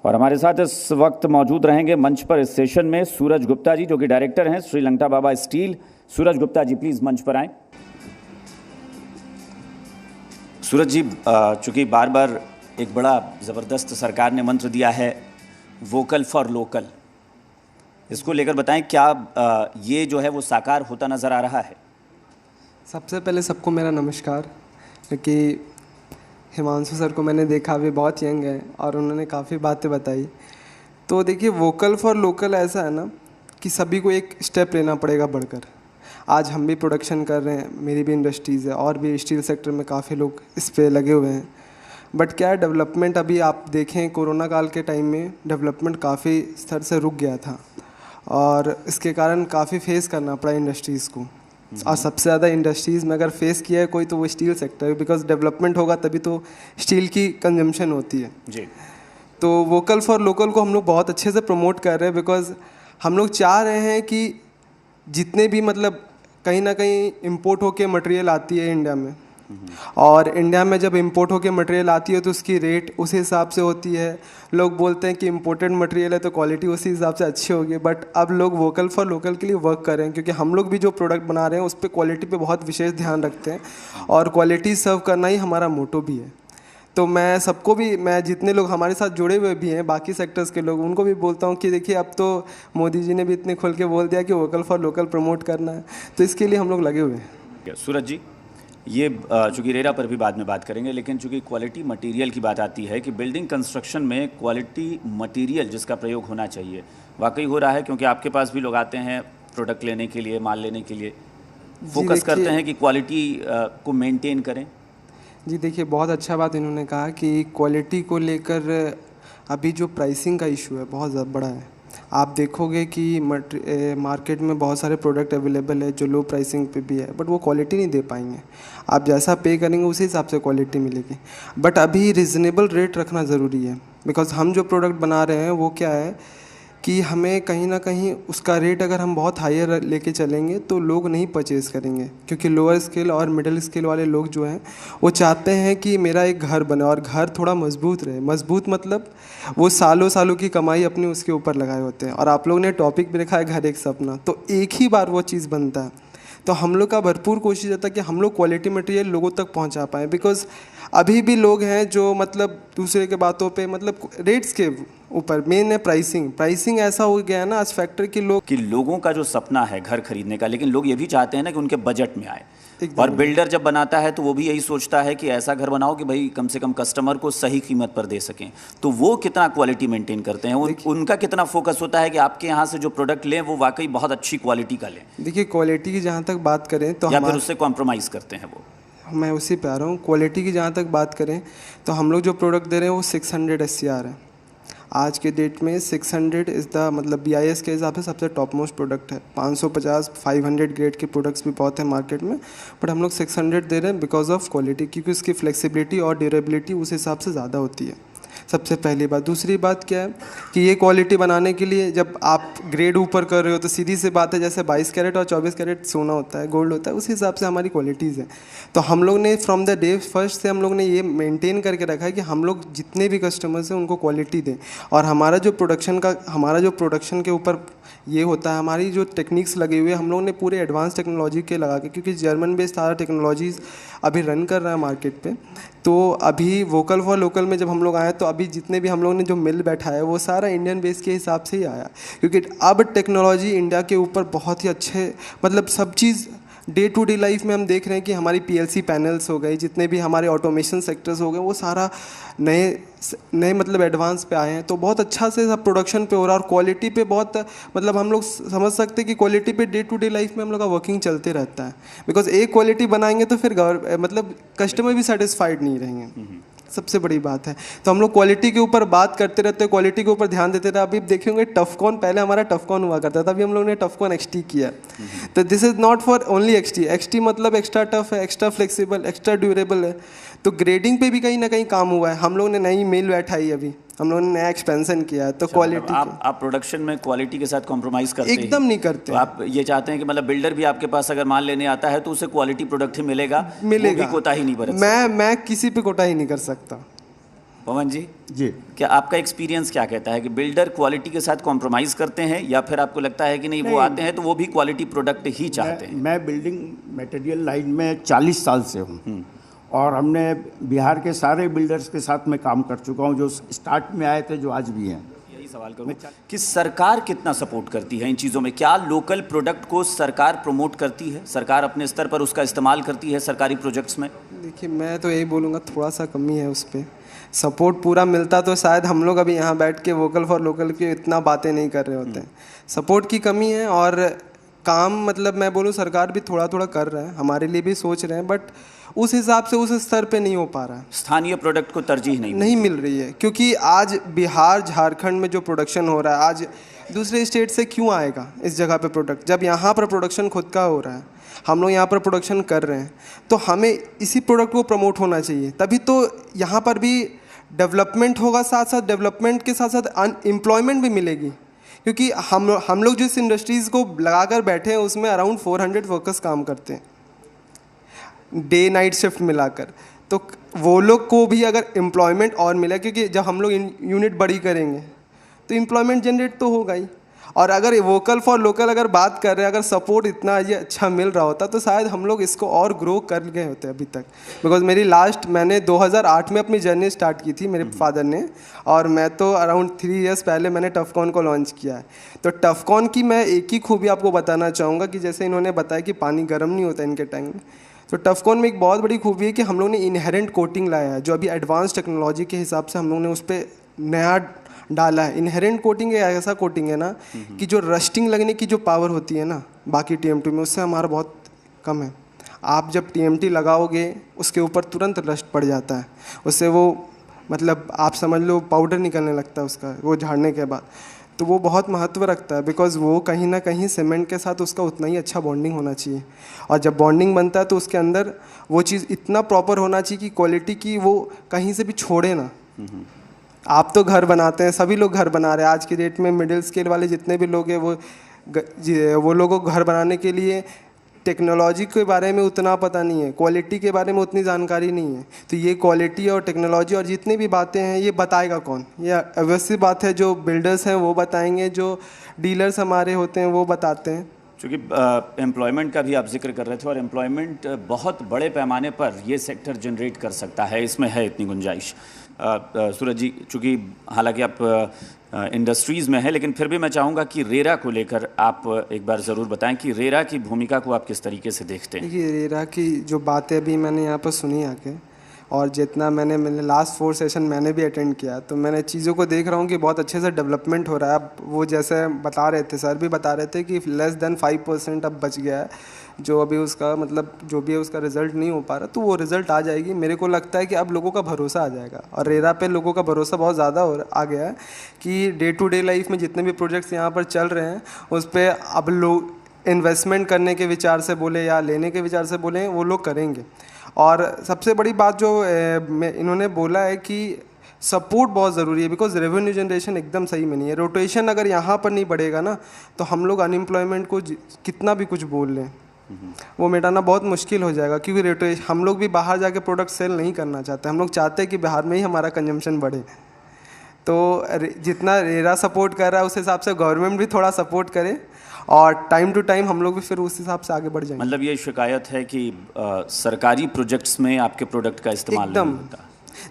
और हमारे साथ इस वक्त मौजूद रहेंगे मंच पर इस सेशन में सूरज गुप्ता जी, जो कि डायरेक्टर हैं श्री लंगटा बाबा स्टील। सूरज गुप्ता जी प्लीज़ मंच पर आएं। सूरज जी, चूँकि बार बार एक बड़ा ज़बरदस्त सरकार ने मंत्र दिया है वोकल फॉर लोकल, इसको लेकर बताएं क्या ये जो है वो साकार होता नज़र आ रहा है? सबसे पहले सबको मेरा नमस्कार। क्योंकि हिमांशु सर को मैंने देखा, अभी बहुत यंग है और उन्होंने काफ़ी बातें बताई। तो देखिए, वोकल फॉर लोकल ऐसा है ना कि सभी को एक स्टेप लेना पड़ेगा बढ़कर। आज हम भी प्रोडक्शन कर रहे हैं, मेरी भी इंडस्ट्रीज़ है और भी स्टील सेक्टर में काफ़ी लोग इस पे लगे हुए हैं। बट क्या है, डेवलपमेंट अभी आप देखें कोरोना काल के टाइम में डेवलपमेंट काफ़ी स्तर से रुक गया था और इसके कारण काफ़ी फेस करना पड़ा इंडस्ट्रीज़ को। और सबसे ज़्यादा इंडस्ट्रीज़ में अगर फेस किया है कोई तो वो स्टील सेक्टर है, बिकॉज डेवलपमेंट होगा तभी तो स्टील की कंजम्पशन होती है जी। तो वोकल फॉर लोकल को हम लोग बहुत अच्छे से प्रमोट कर रहे हैं, बिकॉज हम लोग चाह रहे हैं कि जितने भी मतलब कहीं ना कहीं इम्पोर्ट होके मटेरियल आती है इंडिया में, और इंडिया में जब इंपोर्ट होके मटेरियल आती है तो उसकी रेट उसी हिसाब से होती है। लोग बोलते हैं कि इंपोर्टेड मटेरियल है तो क्वालिटी उसी हिसाब से अच्छी होगी, बट अब लोग वोकल फॉर लोकल के लिए वर्क कर रहे हैं, क्योंकि हम लोग भी जो प्रोडक्ट बना रहे हैं उस पर क्वालिटी पे बहुत विशेष ध्यान रखते हैं और क्वालिटी सर्व करना ही हमारा मोटो भी है। तो मैं सबको भी, मैं जितने लोग हमारे साथ जुड़े हुए भी हैं बाकी सेक्टर्स के लोग, उनको भी बोलता हूँ कि देखिए, अब तो मोदी जी ने भी इतने खुल के बोल दिया कि वोकल फॉर लोकल प्रमोट करना है, तो इसके लिए हम लोग लगे हुए हैं। सूरज जी, ये चूँकि रेरा पर भी बाद में बात करेंगे, लेकिन चूँकि क्वालिटी मटेरियल की बात आती है कि बिल्डिंग कंस्ट्रक्शन में क्वालिटी मटेरियल जिसका प्रयोग होना चाहिए वाकई हो रहा है? क्योंकि आपके पास भी लोग आते हैं प्रोडक्ट लेने के लिए, माल लेने के लिए, फोकस करते हैं कि क्वालिटी को मेंटेन करें। जी देखिए, बहुत अच्छा बात इन्होंने कहा कि क्वालिटी को लेकर अभी जो प्राइसिंग का इशू है बहुत ज़्यादा बड़ा है। आप देखोगे कि मार्केट में बहुत सारे प्रोडक्ट अवेलेबल है जो लो प्राइसिंग पे भी है, बट वो क्वालिटी नहीं दे पाएंगे। आप जैसा पे करेंगे उसी हिसाब से क्वालिटी मिलेगी। बट अभी रिजनेबल रेट रखना ज़रूरी है, बिकॉज हम जो प्रोडक्ट बना रहे हैं वो क्या है कि हमें कहीं ना कहीं उसका रेट अगर हम बहुत हायर लेके चलेंगे तो लोग नहीं परचेज़ करेंगे, क्योंकि लोअर स्केल और मिडिल स्केल वाले लोग जो हैं वो चाहते हैं कि मेरा एक घर बने और घर थोड़ा मजबूत रहे। मजबूत मतलब वो सालों सालों की कमाई अपनी उसके ऊपर लगाए होते हैं। और आप लोग ने टॉपिक भी रखा है घर एक सपना, तो एक ही बार वो चीज़ बनता है। तो हम लोग का भरपूर कोशिश रहता है कि हम लोग क्वालिटी मटेरियल लोगों तक पहुंचा पाएँ, बिकॉज अभी भी लोग हैं जो मतलब दूसरे के बातों पे मतलब रेट्स के ऊपर, मेन है प्राइसिंग ऐसा हो गया है ना आज फैक्टर कि लोगों का जो सपना है घर खरीदने का, लेकिन लोग ये भी चाहते हैं ना कि उनके बजट में आए। और बिल्डर जब बनाता है तो वो भी यही सोचता है कि ऐसा घर बनाओ कि भाई कम से कम कस्टमर को सही कीमत पर दे सकें। तो वो कितना क्वालिटी मेंटेन करते हैं, उनका कितना फोकस होता है कि आपके यहाँ से जो प्रोडक्ट लें वो वाकई बहुत अच्छी क्वालिटी का लें? देखिए, क्वालिटी की जहाँ तक बात करें तो या फिर उससे कॉम्प्रोमाइज़ करते हैं वो? मैं उसी पे आ रहा हूँ। क्वालिटी की जहाँ तक बात करें तो हम लोग जो प्रोडक्ट दे रहे हैं वो 600 SCR है। आज के डेट में 600 इज़ द मतलब BIS के हिसाब से सबसे टॉप मोस्ट प्रोडक्ट है। 550 500 ग्रेड के प्रोडक्ट्स भी बहुत हैं मार्केट में, बट हम लोग 600 दे रहे हैं बिकॉज ऑफ क्वालिटी, क्योंकि उसकी फ्लेक्सिबिलिटी और ड्यूरेबिलिटी उस हिसाब से ज़्यादा होती है। सबसे पहली बात। दूसरी बात क्या है कि ये क्वालिटी बनाने के लिए जब आप ग्रेड ऊपर कर रहे हो तो सीधी सी बात है, जैसे 22 कैरेट और 24 कैरेट सोना होता है, गोल्ड होता है, उसी हिसाब से हमारी क्वालिटीज़ हैं। तो हम लोग ने फ्रॉम द डे फर्स्ट से हम लोग ने ये मेंटेन करके रखा है कि हम लोग जितने भी कस्टमर्स हैं उनको क्वालिटी दें। और हमारा जो प्रोडक्शन के ऊपर ये होता है, हमारी जो टेक्निक्स लगे हुए हम लोग ने पूरे एडवांस टेक्नोलॉजी के लगा के, क्योंकि जर्मन बेस्ड सारा टेक्नोलॉजीज़ अभी रन कर रहा है मार्केट पे। तो अभी वोकल फॉर लोकल में जब हम लोग आए तो अभी जितने भी हम लोग ने जो मिल बैठा है वो सारा इंडियन बेस के हिसाब से ही आया, क्योंकि अब टेक्नोलॉजी इंडिया के ऊपर बहुत ही अच्छे मतलब सब चीज़ डे टू डे लाइफ में हम देख रहे हैं कि हमारी PLC पैनल्स हो गए, जितने भी हमारे ऑटोमेशन सेक्टर्स हो गए, वो सारा नए मतलब एडवांस पे आए हैं। तो बहुत अच्छा से सब प्रोडक्शन पे हो रहा है और क्वालिटी पे बहुत मतलब हम लोग समझ सकते हैं कि क्वालिटी पे डे टू डे लाइफ में हम लोग का वर्किंग चलते रहता है। बिकॉज एक क्वालिटी बनाएंगे तो फिर मतलब कस्टमर भी सेटिस्फाइड नहीं रहेंगे, सबसे बड़ी बात है। तो हम लोग क्वालिटी के ऊपर बात करते रहते हैं, क्वालिटी के ऊपर ध्यान देते रहे। अभी देखेंगे टफकॉन, पहले हमारा टफकॉन हुआ करता था, अभी हम लोग ने टफकॉन XT किया। तो this is not for only XT मतलब एक्स्ट्रा टफ है, एक्स्ट्रा फ्लेक्सिबल, एक्स्ट्रा ड्यूरेबल है। तो ग्रेडिंग पे भी कहीं ना कहीं काम हुआ है। हम लोग ने नई मिल बैठाई, अभी हम लोगों ने नया एक्सपेंशन किया है। तो क्वालिटी आप प्रोडक्शन में क्वालिटी के साथ कॉम्प्रोमाइज़ करते हैं? एकदम नहीं करते। तो आप ये चाहते हैं कि मतलब बिल्डर भी आपके पास अगर माल लेने आता है तो उसे क्वालिटी प्रोडक्ट ही मिलेगा, वो भी कोताही नहीं बरत सकता? मैं किसी पे कोताही नहीं कर सकता। पवन जी, जी क्या आपका एक्सपीरियंस क्या कहता है कि बिल्डर क्वालिटी के साथ कॉम्प्रोमाइज़ करते हैं या फिर आपको लगता है कि नहीं वो आते हैं तो वो भी क्वालिटी प्रोडक्ट ही चाहते हैं? मैं बिल्डिंग मटेरियल लाइन में 40 साल से हूँ और हमने बिहार के सारे बिल्डर्स के साथ मैं काम कर चुका हूँ, जो स्टार्ट में आए थे, जो आज भी हैं। यही सवाल करूँ कि सरकार कितना सपोर्ट करती है इन चीज़ों में? क्या लोकल प्रोडक्ट को सरकार प्रमोट करती है? सरकार अपने स्तर पर उसका इस्तेमाल करती है सरकारी प्रोजेक्ट्स में? देखिए, मैं तो यही बोलूँगा, थोड़ा सा कमी है उस पर। सपोर्ट पूरा मिलता तो शायद हम लोग अभी यहाँ बैठ के वोकल फॉर लोकल की इतना बातें नहीं कर रहे होते हैं। सपोर्ट की कमी है और काम, मतलब मैं बोलूँ सरकार भी थोड़ा थोड़ा कर रहा है, हमारे लिए भी सोच रहे हैं, बट उस हिसाब से उस स्तर पे नहीं हो पा रहा है। स्थानीय प्रोडक्ट को तरजीह नहीं मिल रही है, क्योंकि आज बिहार झारखंड में जो प्रोडक्शन हो रहा है, आज दूसरे स्टेट से क्यों आएगा इस जगह पे प्रोडक्ट, जब यहाँ पर प्रोडक्शन खुद का हो रहा है, हम लोग यहाँ पर प्रोडक्शन कर रहे हैं, तो हमें इसी प्रोडक्ट को प्रमोट होना चाहिए, तभी तो यहाँ पर भी डेवलपमेंट होगा, साथ साथ डेवलपमेंट के साथ साथ एम्प्लॉयमेंट भी मिलेगी। क्योंकि हम लोग जिस इंडस्ट्रीज़ को लगाकर बैठे हैं उसमें अराउंड 400 वर्कर्स काम करते हैं डे नाइट शिफ्ट मिलाकर, तो वो लोग को भी अगर एम्प्लॉयमेंट और मिला, क्योंकि जब हम लोग यूनिट बड़ी करेंगे तो एम्प्लॉयमेंट जनरेट तो होगा ही। और अगर वोकल फॉर लोकल अगर बात कर रहे हैं, अगर सपोर्ट इतना ये अच्छा मिल रहा होता तो शायद हम लोग इसको और ग्रो कर गए होते अभी तक। बिकॉज मैंने 2008 में अपनी जर्नी स्टार्ट की थी मेरे फादर ने, और मैं तो अराउंड 3 इयर्स पहले मैंने टफकॉन को लॉन्च किया है। तो टफकॉन की मैं एक ही खूबी आपको बताना चाहूँगा कि जैसे इन्होंने बताया कि पानी गर्म नहीं होता इनके टैंक में, तो टफकॉन में एक बहुत बड़ी खूबी है कि हम लोग ने इनहेरेंट कोटिंग लाया है, जो अभी एडवांस टेक्नोलॉजी के हिसाब से हम लोग ने उस पर नया डाला है। इनहेरेंट कोटिंग एक ऐसा कोटिंग है ना कि जो रस्टिंग लगने की जो पावर होती है ना बाकी TMT में, उससे हमारा बहुत कम है। आप जब TMT लगाओगे उसके ऊपर तुरंत रस्ट पड़ जाता है, उससे वो मतलब आप समझ लो पाउडर निकलने लगता है उसका, वो झाड़ने के बाद। तो वो बहुत महत्व रखता है, बिकॉज वो कहीं ना कहीं सीमेंट के साथ उसका उतना ही अच्छा बॉन्डिंग होना चाहिए, और जब बॉन्डिंग बनता है तो उसके अंदर वो चीज़ इतना प्रॉपर होना चाहिए कि क्वालिटी की वो कहीं से भी छोड़े ना। आप तो घर बनाते हैं, सभी लोग घर बना रहे हैं आज की डेट में, मिडिल स्केल वाले जितने भी लोग हैं वो लोगों को घर बनाने के लिए टेक्नोलॉजी के बारे में उतना पता नहीं है, क्वालिटी के बारे में उतनी जानकारी नहीं है। तो ये क्वालिटी और टेक्नोलॉजी और जितनी भी बातें हैं ये बताएगा कौन? ये अवश्य बात है जो बिल्डर्स हैं वो बताएंगे, जो डीलर्स हमारे होते हैं वो बताते हैं। चूँकि एम्प्लॉयमेंट का भी आप जिक्र कर रहे थे, और एम्प्लॉयमेंट बहुत बड़े पैमाने पर ये सेक्टर जनरेट कर सकता है, इसमें है इतनी गुंजाइश। सूरज जी, चूँकि हालांकि आप इंडस्ट्रीज़ में है, लेकिन फिर भी मैं चाहूँगा कि रेरा को लेकर आप एक बार ज़रूर बताएं कि रेरा की भूमिका को आप किस तरीके से देखते हैं? देखिए, रेरा की जो बातें अभी मैंने यहाँ पर सुनी आके, और जितना मैंने लास्ट 4 सेशन मैंने भी अटेंड किया, तो मैंने चीज़ों को देख रहा हूँ कि बहुत अच्छे से डेवलपमेंट हो रहा है। अब वो जैसे बता रहे थे, सर भी बता रहे थे कि लेस देन 5% अब बच गया है, जो अभी उसका मतलब जो भी है उसका रिज़ल्ट नहीं हो पा रहा, तो वो रिज़ल्ट आ जाएगी। मेरे को लगता है कि अब लोगों का भरोसा आ जाएगा, और रेरा पे लोगों का भरोसा बहुत ज़्यादा आ गया है कि डे टू डे लाइफ में जितने भी प्रोजेक्ट्स यहाँ पर चल रहे हैं उस पर अब लोग इन्वेस्टमेंट करने के विचार से बोले या लेने के विचार से बोले, वो लोग करेंगे। और सबसे बड़ी बात जो इन्होंने बोला है कि सपोर्ट बहुत ज़रूरी है, बिकॉज रेवेन्यू जनरेशन एकदम सही में नहीं है। रोटेशन अगर यहाँ पर नहीं बढ़ेगा ना, तो हम लोग अनएम्प्लॉयमेंट को कितना भी कुछ बोल लें वो मिटाना बहुत मुश्किल हो जाएगा, क्योंकि रोटेशन हम लोग भी बाहर जाके प्रोडक्ट सेल नहीं करना चाहते, हम लोग चाहते हैं कि बिहार में ही हमारा कंजम्पशन बढ़े। तो जितना रेरा सपोर्ट कर रहा है उस हिसाब से गवर्नमेंट भी थोड़ा सपोर्ट करे, और टाइम टू टाइम हम लोग भी फिर उस हिसाब से आगे बढ़ जाएंगे। मतलब ये शिकायत है कि सरकारी प्रोजेक्ट्स में आपके प्रोडक्ट का इस्तेमाल नहीं होता।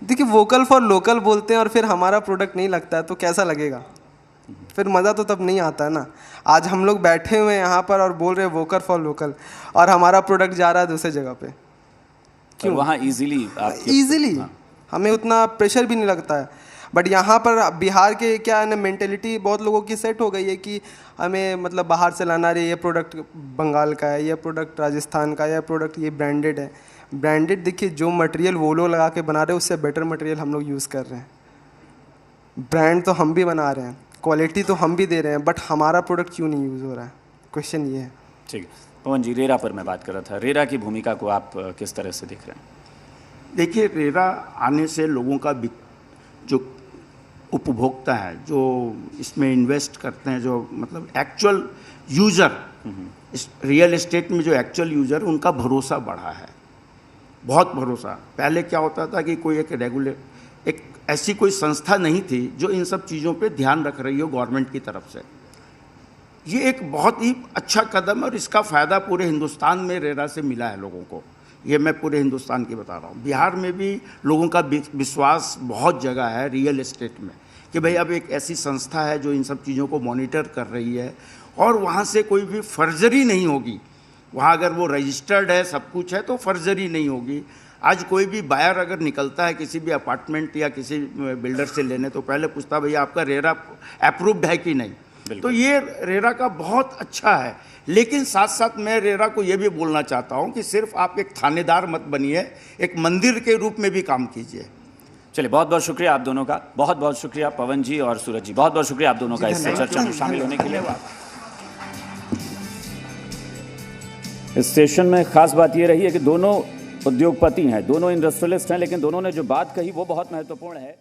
देखिए, वोकल फॉर लोकल बोलते हैं और फिर हमारा प्रोडक्ट नहीं लगता है तो कैसा लगेगा? फिर मज़ा तो तब नहीं आता है ना। आज हम लोग बैठे हुए हैं यहाँ पर और बोल रहे हैं वोकल फॉर लोकल, और हमारा प्रोडक्ट जा रहा है दूसरी जगह पे, क्यों? वहाँ ईजिली हमें उतना प्रेशर भी नहीं लगता है। बट यहाँ पर बिहार के क्या है ना, मेंटेलिटी बहुत लोगों की सेट हो गई है कि हमें मतलब बाहर से लाना रही, ये प्रोडक्ट बंगाल का है, ये प्रोडक्ट राजस्थान का है, ये प्रोडक्ट ये ब्रांडेड है। ब्रांडेड देखिए, जो मटेरियल वो लोग लगा के बना रहे हैं उससे बेटर मटेरियल हम लोग यूज़ कर रहे हैं। ब्रांड तो हम भी बना रहे हैं, क्वालिटी तो हम भी दे रहे हैं, बट हमारा प्रोडक्ट क्यों नहीं यूज़ हो रहा है? क्वेश्चन ये है। ठीक है पवन जी, रेरा पर मैं बात कर रहा था, रेरा की भूमिका को आप किस तरह से देख रहे हैं? देखिए, रेरा आने से लोगों का जो उपभोक्ता है, जो इसमें इन्वेस्ट करते हैं, जो मतलब एक्चुअल यूज़र, इस रियल एस्टेट में जो एक्चुअल यूज़र, उनका भरोसा बढ़ा है, बहुत भरोसा। पहले क्या होता था कि कोई एक ऐसी कोई संस्था नहीं थी जो इन सब चीज़ों पे ध्यान रख रही हो गवर्नमेंट की तरफ से। ये एक बहुत ही अच्छा कदम है और इसका फ़ायदा पूरे हिंदुस्तान में रेरा से मिला है लोगों को। ये मैं पूरे हिंदुस्तान की बता रहा हूँ। बिहार में भी लोगों का विश्वास बहुत जगह है रियल एस्टेट में कि भाई अब एक ऐसी संस्था है जो इन सब चीज़ों को मॉनिटर कर रही है और वहाँ से कोई भी फर्जरी नहीं होगी। वहाँ अगर वो रजिस्टर्ड है, सब कुछ है, तो फर्जरी नहीं होगी। आज कोई भी बायर अगर निकलता है किसी भी अपार्टमेंट या किसी बिल्डर से लेने, तो पहले पूछता भैया आपका रेरा अप्रूव्ड है कि नहीं। तो ये रेरा का बहुत अच्छा है। लेकिन साथ साथ मैं रेरा को ये भी बोलना चाहता हूँ कि सिर्फ आप एक थानेदार मत बनिए, एक मंदिर के रूप में भी काम कीजिए। चलिए, बहुत बहुत शुक्रिया आप दोनों का। बहुत बहुत शुक्रिया पवन जी और सूरज जी, बहुत बहुत शुक्रिया आप दोनों का इस चर्चा में शामिल होने के लिए। इस सेशन में खास बात ये रही है कि दोनों उद्योगपति हैं, दोनों इंडस्ट्रियलिस्ट हैं, लेकिन दोनों ने जो बात कही वो बहुत महत्वपूर्ण है।